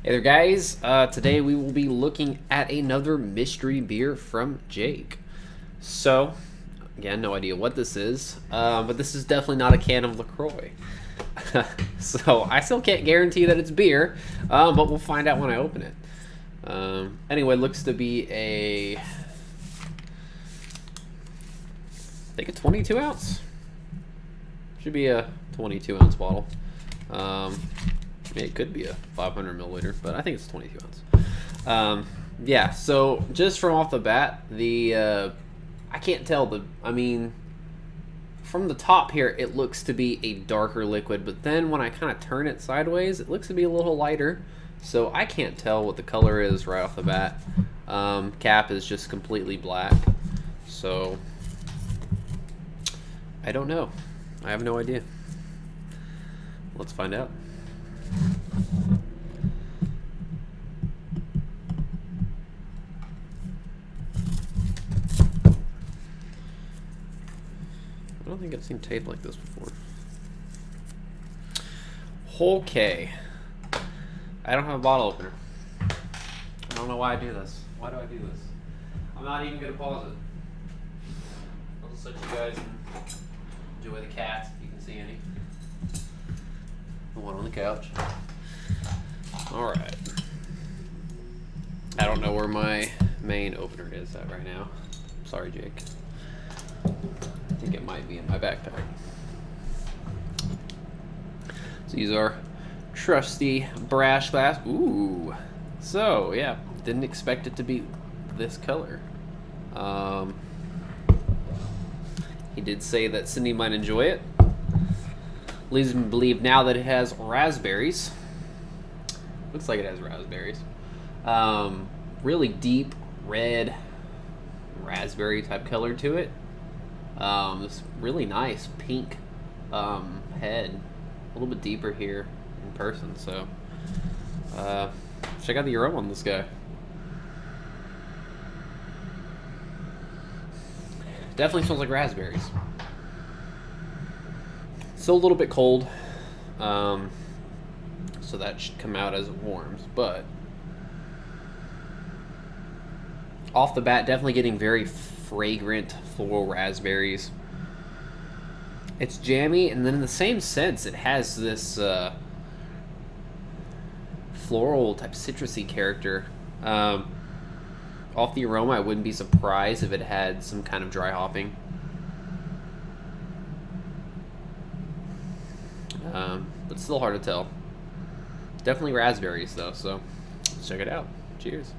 Hey there, guys. Today we will be looking at another mystery beer from Jake. So, again, no idea what this is, but this is definitely not a can of LaCroix. So, I still can't guarantee that it's beer, but we'll find out when I open it. Anyway, looks to be I think a 22 ounce. Should be a 22 ounce bottle. It could be a 500 milliliter, but I think it's 22 ounce. Yeah, so just from off the bat, I can't tell from the top here, it looks to be a darker liquid, but then when I kind of turn it sideways, it looks to be a little lighter. So I can't tell what the color is right off the bat. Cap is just completely black. So I don't know. I have no idea. Let's find out. I don't think I've seen tape like this before. Okay. I don't have a bottle opener. I don't know why I do this. Why do I do this? I'm not even going to pause it. I'll just let you guys enjoy the cats if you can see any. The one on the couch. Alright. I don't know where my main opener is at right now. Sorry, Jake. I think it might be in my backpack. So these are trusty brass glass. Ooh. So, yeah. Didn't expect it to be this color. He did say that Cindy might enjoy it. Leads me to believe now that it has raspberries. Looks like it has raspberries. Really deep red raspberry type color to it. This really nice pink head. A little bit deeper here in person. So check out the aroma on this guy. Definitely smells like raspberries. Still a little bit cold, so that should come out as it warms, but off the bat, definitely getting very fragrant floral raspberries. It's jammy, and then in the same sense, it has this floral type citrusy character. Off the aroma, I wouldn't be surprised if it had some kind of dry hopping. But still hard to tell. Definitely raspberries though, so let's check it out. Cheers.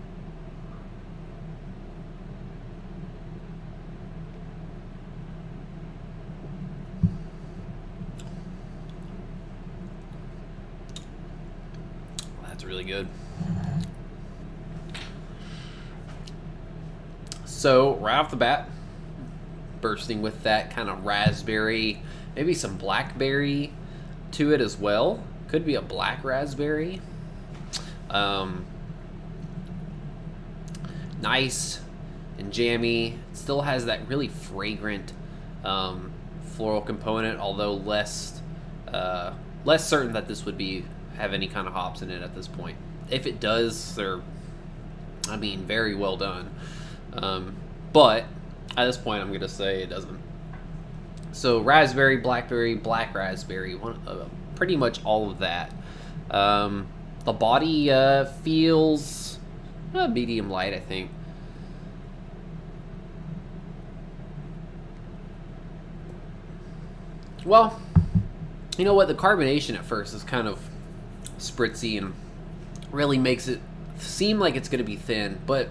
That's really good. So right off the bat, bursting with that kind of raspberry, maybe some blackberry to it as well. Could be a black raspberry. Nice and jammy. Still has that really fragrant floral component, although less certain that this would have any kind of hops in it at this point. If it does, they're very well done. But at this point, I'm gonna say it doesn't. So raspberry, blackberry, black raspberry, pretty much all of that. The body feels medium light, I think. Well, you know what? The carbonation at first is kind of spritzy and really makes it seem like it's going to be thin, but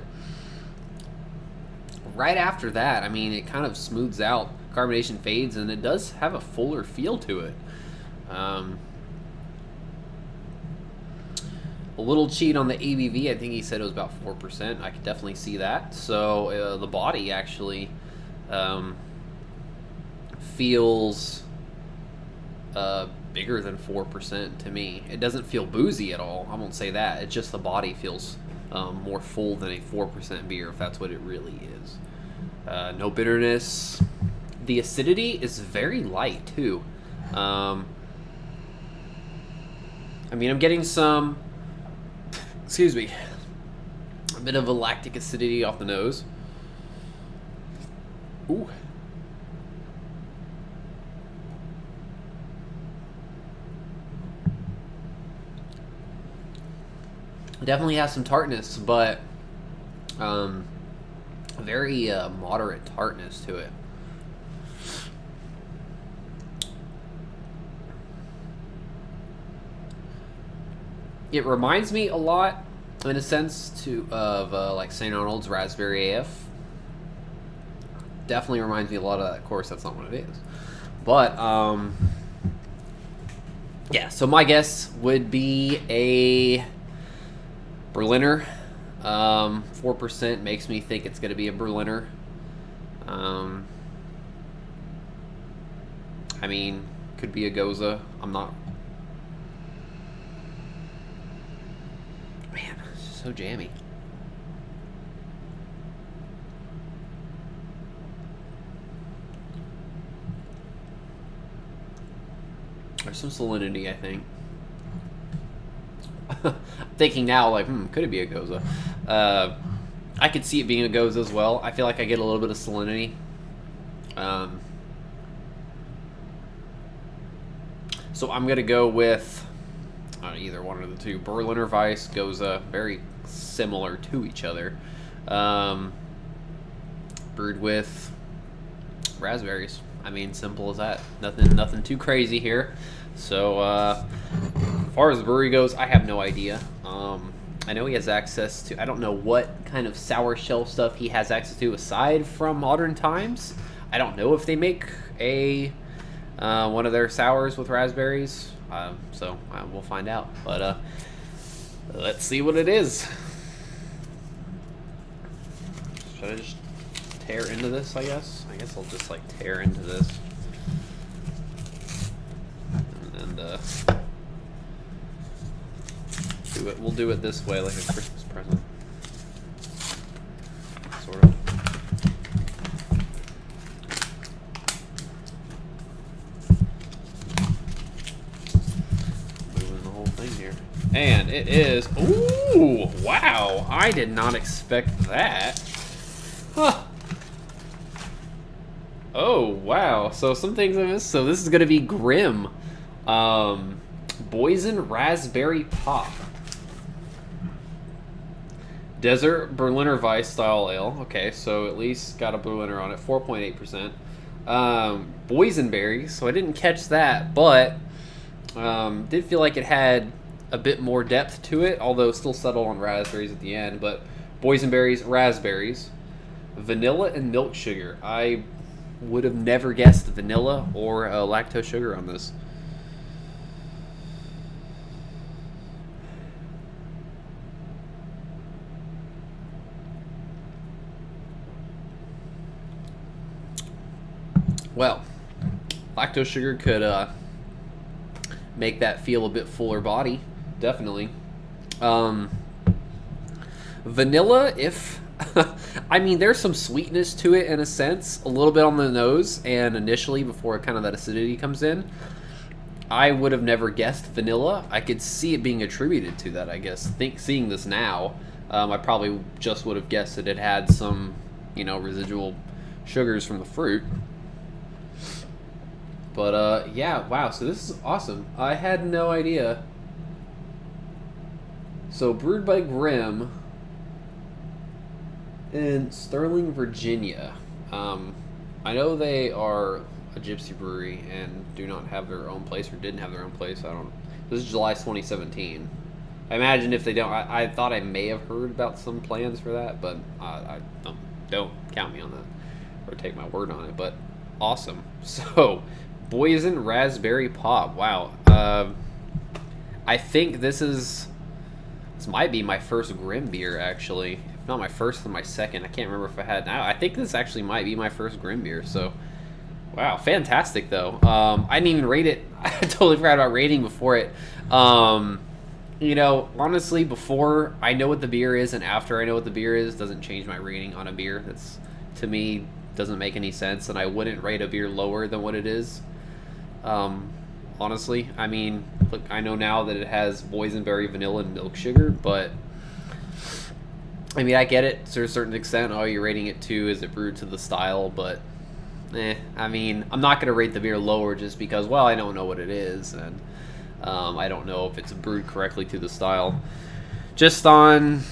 right after that, it kind of smooths out. Carbonation fades, and it does have a fuller feel to it. A little cheat on the ABV. I think he said it was about 4%. I could definitely see that. So the body actually feels bigger than 4% to me. It doesn't feel boozy at all. I won't say that. It's just the body feels more full than a 4% beer, if that's what it really is. No bitterness. The acidity is very light too. I'm getting some Excuse me. A bit of a lactic acidity off the nose. Ooh. Definitely has some tartness, but very moderate tartness to it. It reminds me a lot, in a sense, of like St. Arnold's Raspberry AF. Definitely reminds me a lot of that. Of course, that's not what it is. But, yeah, so my guess would be a Berliner. 4% makes me think it's going to be a Berliner. I mean, could be a Goza. I'm not... Man, it's so jammy. There's some salinity, I think. I'm thinking now, like, could it be a Goza? I could see it being a Goza as well. I feel like I get a little bit of salinity. So I'm going to go with either one of the two. Berliner Weiss, Goza, very similar to each other. Brewed with raspberries. I mean, simple as that. Nothing too crazy here. So, as far as the brewery goes, I have no idea. I know he has access to... I don't know what kind of sour shell stuff he has access to aside from Modern Times. I don't know if they make a one of their sours with raspberries. So, we'll find out. But, let's see what it is. Should I just tear into this, I guess? I guess I'll just, like, tear into this. And we'll do it this way, like a Christmas present. Sort of. Moving the whole thing here. And it is... Ooh! Wow! I did not expect that. Huh. Oh, wow. So some things I missed. So this is going to be Grimm. Boysen Raspberry Pop. Desert Berliner Weiss style ale. Okay, so at least got a Berliner on it. 4.8%. Boysenberry. So I didn't catch that, but did feel like it had a bit more depth to it, although still settled on raspberries at the end. But boysenberries, raspberries, vanilla, and milk sugar. I would have never guessed vanilla or lactose sugar on this. Well, lactose sugar could make that feel a bit fuller body, definitely. Vanilla, if... I mean, there's some sweetness to it in a sense, a little bit on the nose, and initially, before kind of that acidity comes in, I would have never guessed vanilla. I could see it being attributed to that, I guess. Seeing this now, I probably just would have guessed that it had some, residual sugars from the fruit. But, yeah, wow, so this is awesome. I had no idea. So, brewed by Grimm in Sterling, Virginia. I know they are a gypsy brewery and do not have their own place, or didn't have their own place. This is July 2017. I imagine if they don't, I thought I may have heard about some plans for that, but I don't count me on that, or take my word on it, but awesome. So, Boysen Raspberry Pop. Wow. I think this might be my first Grimm beer, actually. If not my first, then my second. I can't remember if I had. Now, I think this actually might be my first Grimm beer. So, wow, fantastic though. I didn't even rate it. I totally forgot about rating before it. Honestly, before I know what the beer is and after I know what the beer is doesn't change my rating on a beer. That's, to me, doesn't make any sense, and I wouldn't rate a beer lower than what it is. Honestly, I mean, look, I know now that it has boysenberry, vanilla, and milk sugar, but I mean, I get it to a certain extent. Oh, you're rating it 2. Is it brewed to the style? But, I mean, I'm not going to rate the beer lower just because, well, I don't know what it is. And I don't know if it's brewed correctly to the style. Just on,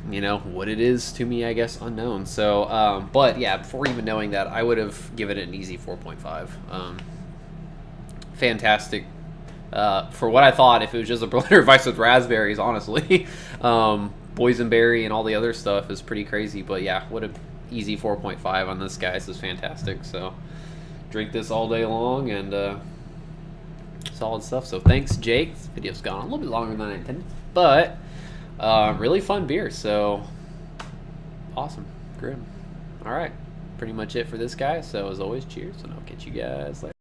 what it is to me, I guess, unknown. So, but yeah, before even knowing that, I would have given it an easy 4.5. Fantastic. For what I thought, if it was just a Berliner Weiss with raspberries, honestly. Boysenberry and all the other stuff is pretty crazy. But yeah, what a easy 4.5 on this guy. This is fantastic. So drink this all day long and solid stuff. So thanks, Jake. This video's gone a little bit longer than I intended. But really fun beer. So awesome. Grim. All right. Pretty much it for this guy. So as always, cheers. And I'll catch you guys later.